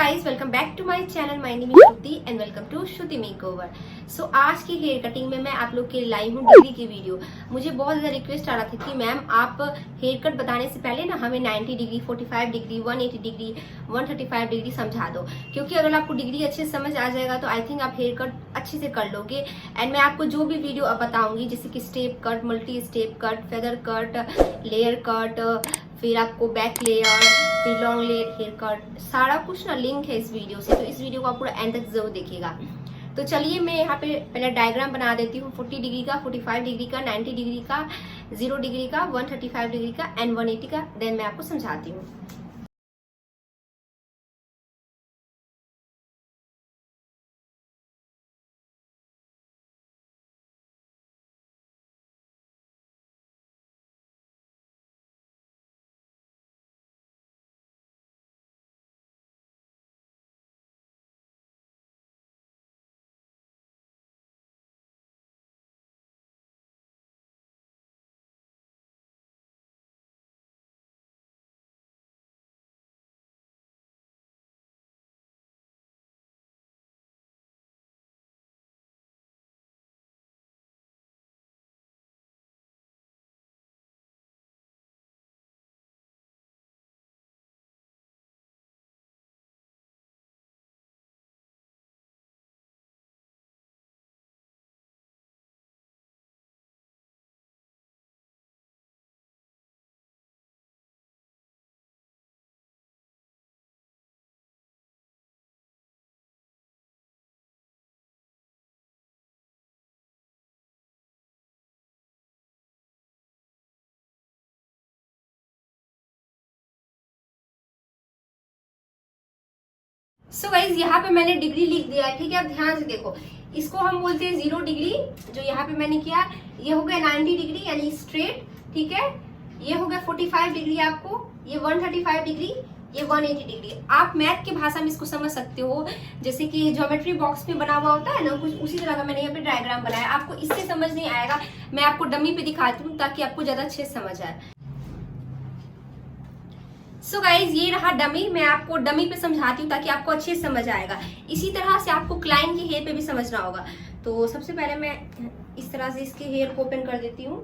Guys welcome back to my channel. My name is Shruti and welcome to Shruti makeover. So आज की hair cutting में मैं आप लोग के लिए लाई हूँ डिग्री की वीडियो। मुझे बहुत ज्यादा रिक्वेस्ट आ रहा था कि मैम आप हेयर कट बताने से पहले ना हमें 90 डिग्री, 45 डिग्री, 180 डिग्री, 135 डिग्री समझा दो, क्योंकि अगर आपको डिग्री अच्छे से समझ आ जाएगा तो आई थिंक आप हेयर कट अच्छे से कर लोगे। एंड मैं आपको जो भी वीडियो अब बताऊंगी, जैसे कि step cut, multi step cut, feather cut, layer cut, फिर आपको बैक लेयर, फिर लॉन्ग लेयर हेयर कट, सारा कुछ ना लिंक है इस वीडियो से, तो इस वीडियो को आप पूरा एंड तक जरूर देखिएगा। तो चलिए मैं यहाँ पे पहले डायग्राम बना देती हूँ 40 डिग्री का, 45 डिग्री का, 90 डिग्री का, 0 डिग्री का, 135 डिग्री का एंड 180 का, देन मैं आपको समझाती हूँ। सो गाइज यहाँ पे मैंने डिग्री लिख दिया है, ठीक है। अब ध्यान से देखो, इसको हम बोलते हैं 0 डिग्री, जो यहाँ पे मैंने किया ये हो गया 90 डिग्री यानी स्ट्रेट, ठीक है। ये हो गया 45 डिग्री आपको, ये 135 डिग्री, ये 180 डिग्री। आप मैथ की भाषा में इसको समझ सकते हो, जैसे कि ज्योमेट्री बॉक्स में बना हुआ होता है ना, कुछ उसी तरह का मैंने यहाँ पे डायग्राम बनाया। आपको इससे समझ नहीं आएगा, मैं आपको डमी पे दिखाती हूँ ताकि आपको ज्यादा अच्छे से समझ आए। सो गाइज ये रहा डमी, मैं आपको डमी पे समझाती हूँ ताकि आपको अच्छे से समझ आएगा। इसी तरह से आपको क्लाइंट की हेयर पे भी समझना होगा। तो सबसे पहले मैं इस तरह से इसके हेयर को ओपन कर देती हूँ।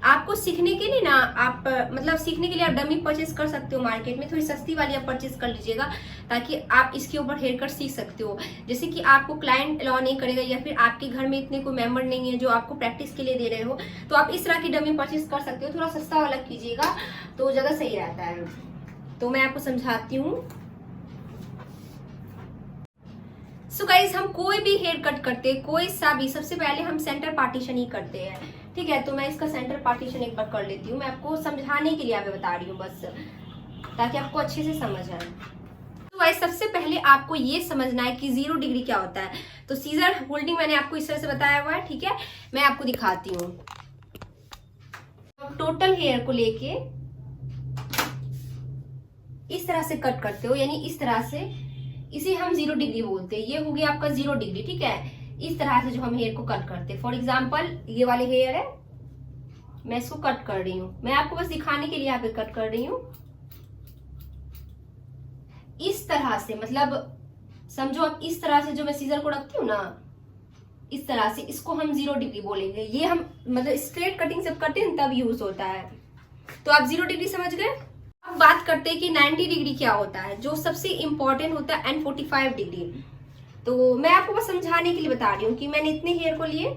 आपको सीखने के लिए ना, आप मतलब सीखने के लिए आप डमी परचेज कर सकते हो मार्केट में, थोड़ी सस्ती वाली आप परचेज कर लीजिएगा ताकि आप इसके ऊपर हेयर कट सीख सकते हो। जैसे कि आपको क्लाइंट अलाउ नहीं करेगा या फिर आपके घर में इतने कोई मेंबर नहीं है जो आपको प्रैक्टिस के लिए दे रहे हो, तो आप इस तरह की डमी परचेज कर सकते हो। थोड़ा सस्ता वाला कीजिएगा तो ज्यादा सही रहता है। तो मैं आपको समझाती हूँ। सो गाइज हम कोई भी हेयर कट करते हैं, कोई सा भी, सबसे पहले हम सेंटर पार्टीशन ही करते हैं, ठीक है। तो मैं इसका सेंटर पार्टीशन एक बार कर लेती हूँ, मैं आपको समझाने के लिए आप बता रही हूँ बस, ताकि आपको अच्छे से समझ आए। तो गाइस सबसे पहले आपको ये समझना है कि 0 डिग्री क्या होता है। तो सीजर होल्डिंग मैंने आपको इस तरह से बताया हुआ है, ठीक है। मैं आपको दिखाती हूँ। टोटल हेयर को लेके इस तरह से कट करते हो, यानी इस तरह से, इसे हम 0 डिग्री बोलते हैं। ये हो गया आपका 0 डिग्री, ठीक है। इस तरह से जो हम हेयर को कट करते हैं, फॉर एग्जाम्पल ये वाले हेयर है, मैं इसको कट कर रही हूँ, मैं आपको बस दिखाने के लिए यहाँ पे कट कर रही हूँ इस तरह से। मतलब समझो आप इस तरह से, जो मैं सीजर को रखती हूँ ना, इस तरह से, इसको हम 0 डिग्री बोलेंगे। ये हम मतलब स्ट्रेट कटिंग जब करते हैं तब यूज होता है। तो आप 0 डिग्री समझ गए। अब बात करते हैं कि 90 डिग्री क्या होता है, जो सबसे इंपॉर्टेंट होता है, एंड 45 डिग्री। तो मैं आपको बस समझाने के लिए बता रही हूँ कि मैंने इतने हेयर को लिए,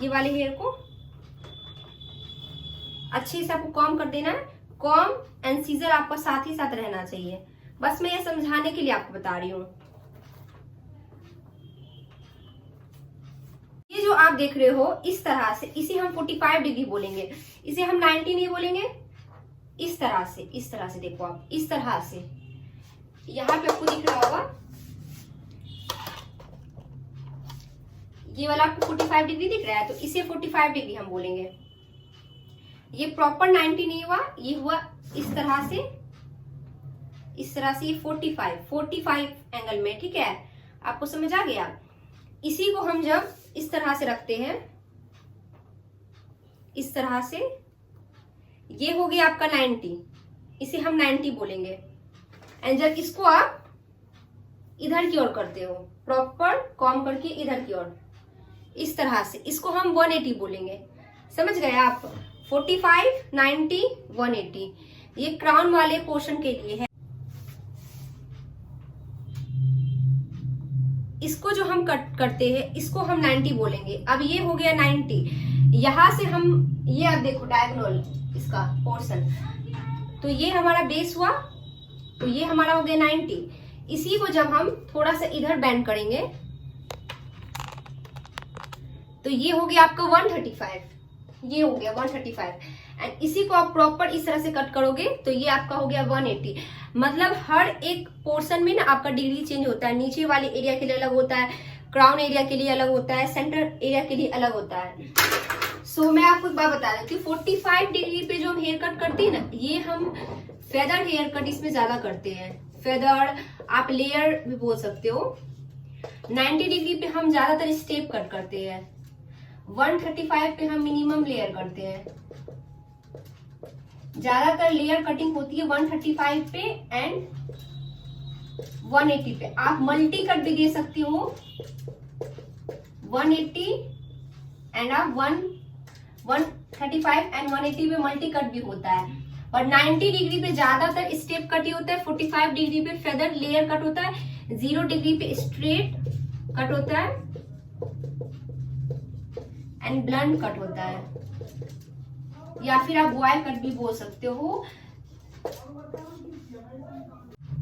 ये वाले हेयर को अच्छे से आपको कॉम्ब कर देना है। कॉम्ब एंड सीजर आपका साथ ही साथ रहना चाहिए, बस मैं ये समझाने के लिए आपको बता रही हूँ। ये जो आप देख रहे हो इस तरह से, इसे हम 45 डिग्री बोलेंगे, इसे हम 90 नहीं बोलेंगे। इस तरह से, इस तरह से देखो आप, इस तरह से, यहाँ पे आपको दिख रहा होगा ये वाला आपको 45 डिग्री दिख रहा है, तो इसे 45 डिग्री हम बोलेंगे। ये प्रॉपर 90 नहीं हुआ, ये हुआ इस तरह से, इस तरह से, ये 45 एंगल में, ठीक है। आपको समझ आ गया। इसी को हम जब इस तरह से रखते हैं, इस तरह से, ये हो गया आपका 90, इसे हम 90 बोलेंगे। एंड जब इसको आप इधर की ओर करते हो, प्रॉपर कॉम करके इधर की ओर, इस तरह से, इसको हम 180 बोलेंगे। समझ गए आप? 45, 90, 180 ये क्राउन वाले पोर्शन के लिए है। इसको जो हम कट करते हैं इसको हम 90 बोलेंगे। अब ये हो गया 90, यहां से हम ये अब देखो डायगोनल इसका पोर्शन, तो ये हमारा बेस हुआ, तो ये हमारा हो गया 90। इसी को जब हम थोड़ा सा इधर बेंड करेंगे तो ये हो गया आपका 135, ये हो गया 135। एंड इसी को आप प्रॉपर इस तरह से कट करोगे तो ये आपका हो गया 180। मतलब हर एक पोर्शन में ना आपका डिग्री चेंज होता है। नीचे वाले एरिया के लिए अलग होता है, क्राउन एरिया के लिए अलग होता है, सेंटर एरिया के लिए अलग होता है। सो मैं आपको एक बात बता देती हूँ, 45 डिग्री पे जो हम हेयर कट करते हैं ना, ये हम फेदर हेयर कट इसमें ज्यादा करते हैं। फेदर आप लेयर भी बोल सकते हो। 90 डिग्री पे हम ज्यादातर स्टेप कट करते हैं। 135 पे हम मिनिमम लेयर करते हैं। ज्यादातर लेयर कटिंग होती है 135 पे एंड 180 पे। आप मल्टी कट भी दे सकती हो 180 एंड आप 135 एंड 180 पे मल्टी कट भी होता है। और 90 डिग्री पे ज्यादातर स्टेप कट ही होता है। 45 डिग्री पे फेदर लेयर कट होता है। 0 डिग्री पे स्ट्रेट कट होता है एंड ब्लंट कट होता है, या फिर आप बॉयल कट भी बोल सकते हो।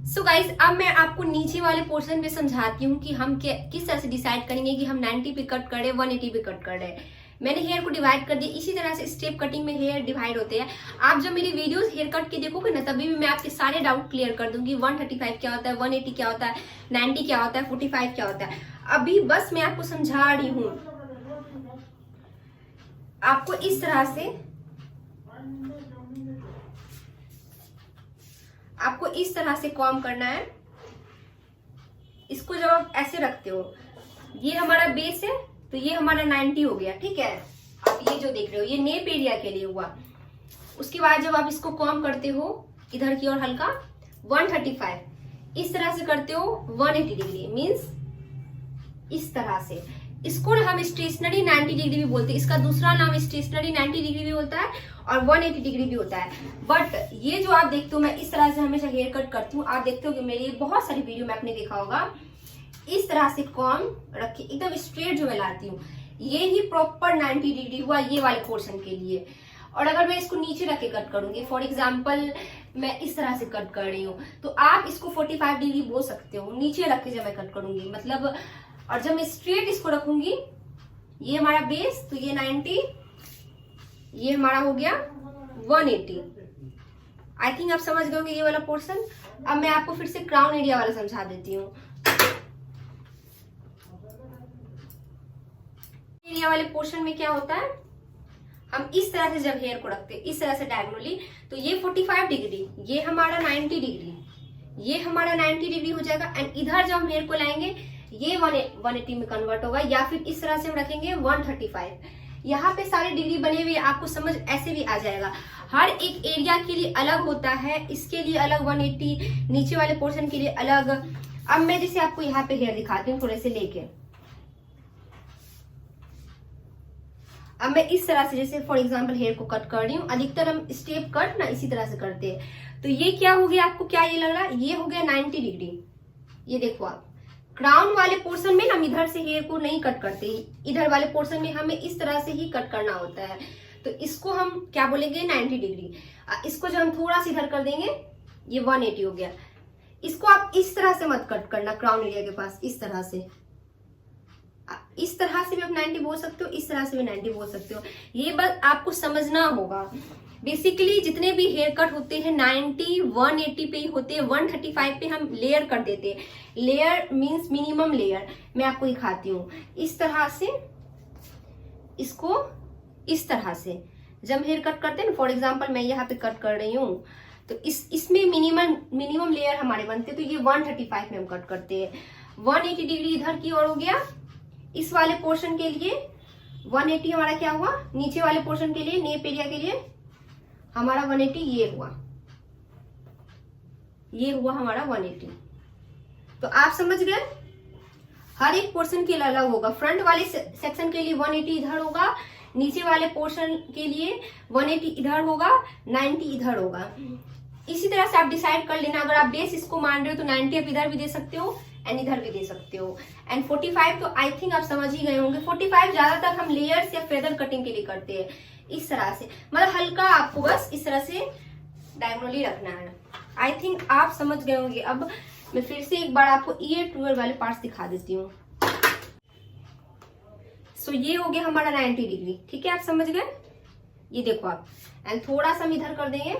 सो गाइज, अब मैं आपको नीचे वाले पोर्शन पे समझाती हूँ कि हम किस तरह से डिसाइड करेंगे कि हम 90 पे कट कर रहे हैं, 180 पे कट कर रहे हैं। मैंने हेयर को डिवाइड कर दिया। इसी तरह से स्टेप कटिंग में हेयर डिवाइड होते हैं। आप जब मेरी वीडियोस हेयर कट के देखोगे ना, तभी भी मैं आपके सारे डाउट क्लियर कर दूंगी। 135 क्या होता है, 180 क्या होता है, 90 क्या होता है, 45 क्या होता है। अभी बस मैं आपको समझा रही हूँ। आपको इस तरह से, आपको इस तरह से कॉम करना है। इसको जब आप ऐसे रखते हो, ये हमारा बेस है, तो ये हमारा 90 हो गया। ठीक है, आप ये जो देख रहे हो ये नेप एरिया के लिए हुआ। उसके बाद जब आप इसको कॉम करते हो इधर की ओर हल्का 135, इस तरह से करते हो 180 डिग्री, मीन्स इस तरह से। इसको हम स्टेशनरी 90 डिग्री भी बोलते हैं। इसका दूसरा नाम स्टेशनरी 90 डिग्री भी होता है और 180 डिग्री भी होता है। बट ये जो आप देखते हो, मैं इस तरह से हमेशा हेयर कट करती हूँ। आप देखते हो कि मेरी बहुत सारी वीडियो में आपने देखा होगा, इस तरह से कॉम रख के एकदम स्ट्रेट जो मैं लाती हूँ, ये ही प्रॉपर 90 डिग्री हुआ ये वाले पोर्शन के लिए। और अगर मैं इसको नीचे रख के कट करूंगी, फॉर एग्जाम्पल मैं इस तरह से कट कर रही हूँ, तो आप इसको 45 डिग्री बोल सकते हो नीचे रख के जब मैं कट करूंगी। मतलब, और जब मैं स्ट्रेट इसको रखूंगी, ये हमारा बेस, तो ये 90, ये हमारा हो गया 180। आई थिंक आप समझ गए होंगे ये वाला पोर्शन। अब मैं आपको फिर से क्राउन एरिया वाला समझा देती हूँ। एरिया वाले पोर्शन में क्या होता है, हम इस तरह से जब हेयर को रखते हैं, इस तरह से डायगोनली, तो ये 45 डिग्री, ये हमारा 90 डिग्री, ये हमारा 90 डिग्री हो जाएगा। एंड इधर जब हम हेयर को लाएंगे, ये 180 में कन्वर्ट होगा, या फिर इस तरह से हम रखेंगे 135। यहाँ पे सारे डिग्री बने हुए, आपको समझ ऐसे भी आ जाएगा। हर एक एरिया के लिए अलग होता है। इसके लिए अलग 180, नीचे वाले पोर्शन के लिए अलग। अब मैं जैसे आपको यहाँ पे हेयर दिखाती हूँ थोड़े से लेके। अब मैं इस तरह से, जैसे फॉर एग्जाम्पल हेयर को कट कर रही हूँ। अधिकतर हम स्टेप कट ना इसी तरह से करते हैं। तो ये क्या हो गया, आपको क्या ये लग रहा है, ये हो गया 90 डिग्री। ये देखो आप, क्राउन वाले पोर्शन में हम इधर से हेयर को नहीं कट करते, इधर वाले पोर्शन में हमें इस तरह से ही कट करना होता है। तो इसको हम क्या बोलेंगे, 90 डिग्री। इसको जब हम थोड़ा सा इधर कर देंगे, ये 180 हो गया। इसको आप इस तरह से मत कट करना, क्राउन एरिया के पास इस तरह से। इस तरह से भी आप 90 बोल सकते हो, इस तरह से भी 90 बोल सकते हो। ये बस आपको समझना होगा। बेसिकली जितने भी हेयर कट होते हैं 90, 180 पे ही होते हैं। 135 पे हम लेयर कर देते हैं। Layer means minimum layer. मैं आपको दिखाती हूँ। इस तरह से, इसको इस तरह से जब हेयर कट करते हैं ना, फॉर एग्जाम्पल मैं यहाँ पे कट कर रही हूँ, तो इसमें मिनिमम लेयर हमारे बनते हैं। तो ये 135 में हम कट करते हैं। 180 डिग्री इधर की ओर हो गया। इस वाले पोर्शन के लिए 180 हमारा क्या हुआ, नीचे वाले पोर्शन के लिए, नेप एरिया के लिए हमारा 180 ये हुआ। ये हुआ हमारा 180। तो आप समझ गए, हर एक पोर्शन के लिए अलग होगा। फ्रंट वाले सेक्शन के लिए 180 इधर होगा, नीचे वाले पोर्शन के लिए 180 इधर होगा, 90 इधर होगा। इसी तरह से आप डिसाइड कर लेना। अगर आप बेस इसको मान रहे हो तो 90 आप इधर भी दे सकते हो एंड इधर भी दे सकते हो। एंड 45 तो आई थिंक आप समझ ही गए होंगे। 45 ज्यादातर हम लेयर्स या फेदर कटिंग के लिए करते हैं, इस तरह से, मतलब हल्का आपको बस इस तरह से डायगोनली रखना है। आई थिंक आप समझ गए होंगे। अब मैं फिर से एक बार आपको ईयर टू ईयर वाले पार्ट्स दिखा देती हूँ। सो ये हो गया हमारा 90 डिग्री, ठीक है, आप समझ गए। ये देखो आप, एंड थोड़ा सा हम इधर कर देंगे,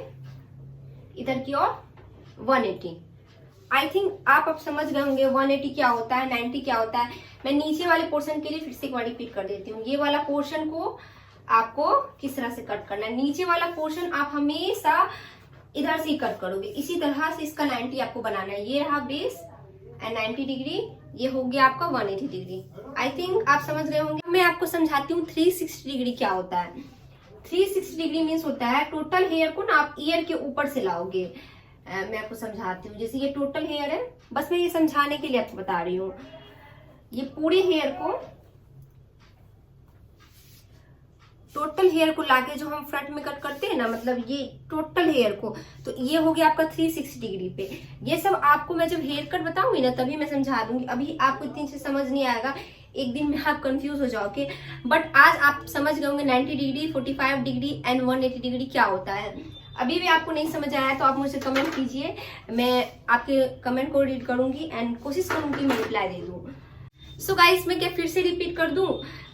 इधर की ओर 180। आई थिंक आप अब समझ गए होंगे 180 क्या होता है, 90 क्या होता है। मैं नीचे वाले पोर्शन के लिए फिर से एक बार रिपीट कर देती हूँ। ये वाला पोर्शन को आपको किस तरह से कट करना है। नीचे वाला पोर्शन आप हमेशा इधर से ही कट करोगे, इसी तरह से इसका 90 आपको बनाना है। ये रहा बेस एंड 90 डिग्री, ये हो गया आपका 180 डिग्री। आई थिंक आप समझ गए होंगे। मैं आपको समझाती हूँ 360 डिग्री क्या होता है। 360 डिग्री मीन्स होता है टोटल हेयर को ना आप ईयर के ऊपर से लाओगे। मैं आपको समझाती हूँ। जैसे ये टोटल हेयर है, बस मैं ये समझाने के लिए आपको बता रही हूँ। ये पूरे हेयर को, टोटल हेयर को लाके जो हम फ्रंट में कट करते हैं ना, मतलब ये टोटल हेयर को, तो ये हो गया आपका 360 डिग्री पे। ये सब आपको मैं जब हेयर कट बताऊंगी ना तभी मैं समझा दूंगी। अभी आपको इतनी से समझ नहीं आएगा, एक दिन में आप कंफ्यूज हो जाओगे। बट आज आप समझ गए होंगे 90 डिग्री, 45 डिग्री एंड 180 डिग्री क्या होता है। अभी भी आपको नहीं समझ आया तो आप मुझसे कमेंट कीजिए, मैं आपके कमेंट को रीड करूंगी एंड कोशिश करूंगी मैं रिप्लाई दे दूं। सो गाइस, मैं क्या फिर से रिपीट कर दूं?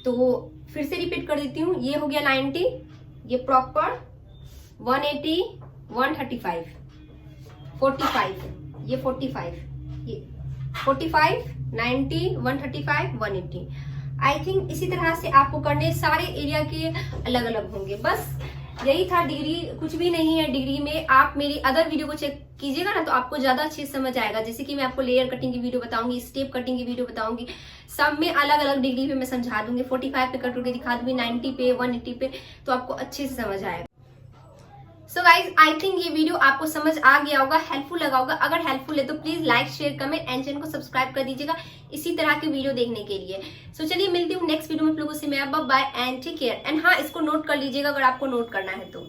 तो फिर से रिपीट कर देती हूँ। ये हो गया 90, ये प्रॉपर 180, 135, 45, ये 45, ये 45, 90, 135, 180। आई थिंक इसी तरह से आपको करने, सारे एरिया के अलग अलग होंगे। बस यही था। डिग्री कुछ भी नहीं है। डिग्री में आप मेरी अदर वीडियो को चेक कीजिएगा ना तो आपको ज्यादा अच्छे से समझ आएगा। जैसे कि मैं आपको लेयर कटिंग की वीडियो बताऊंगी, स्टेप कटिंग की वीडियो बताऊंगी, सब में अलग अलग डिग्री पे मैं समझा दूंगी। 45 पे कट करके दिखा दूंगी, 90 पे, 180 पे, तो आपको अच्छे से समझ आएगा। सो गाइज, आई थिंक ये वीडियो आपको समझ आ गया होगा, हेल्पफुल लगा होगा। अगर हेल्पफुल है तो please like, share, comment and channel को सब्सक्राइब कर दीजिएगा इसी तरह के वीडियो देखने के लिए। सो चलिए मिलती हूँ नेक्स्ट वीडियो में आप लोगों से। मैं bye and take care. And हाँ, इसको नोट कर लीजिएगा अगर आपको नोट करना है तो।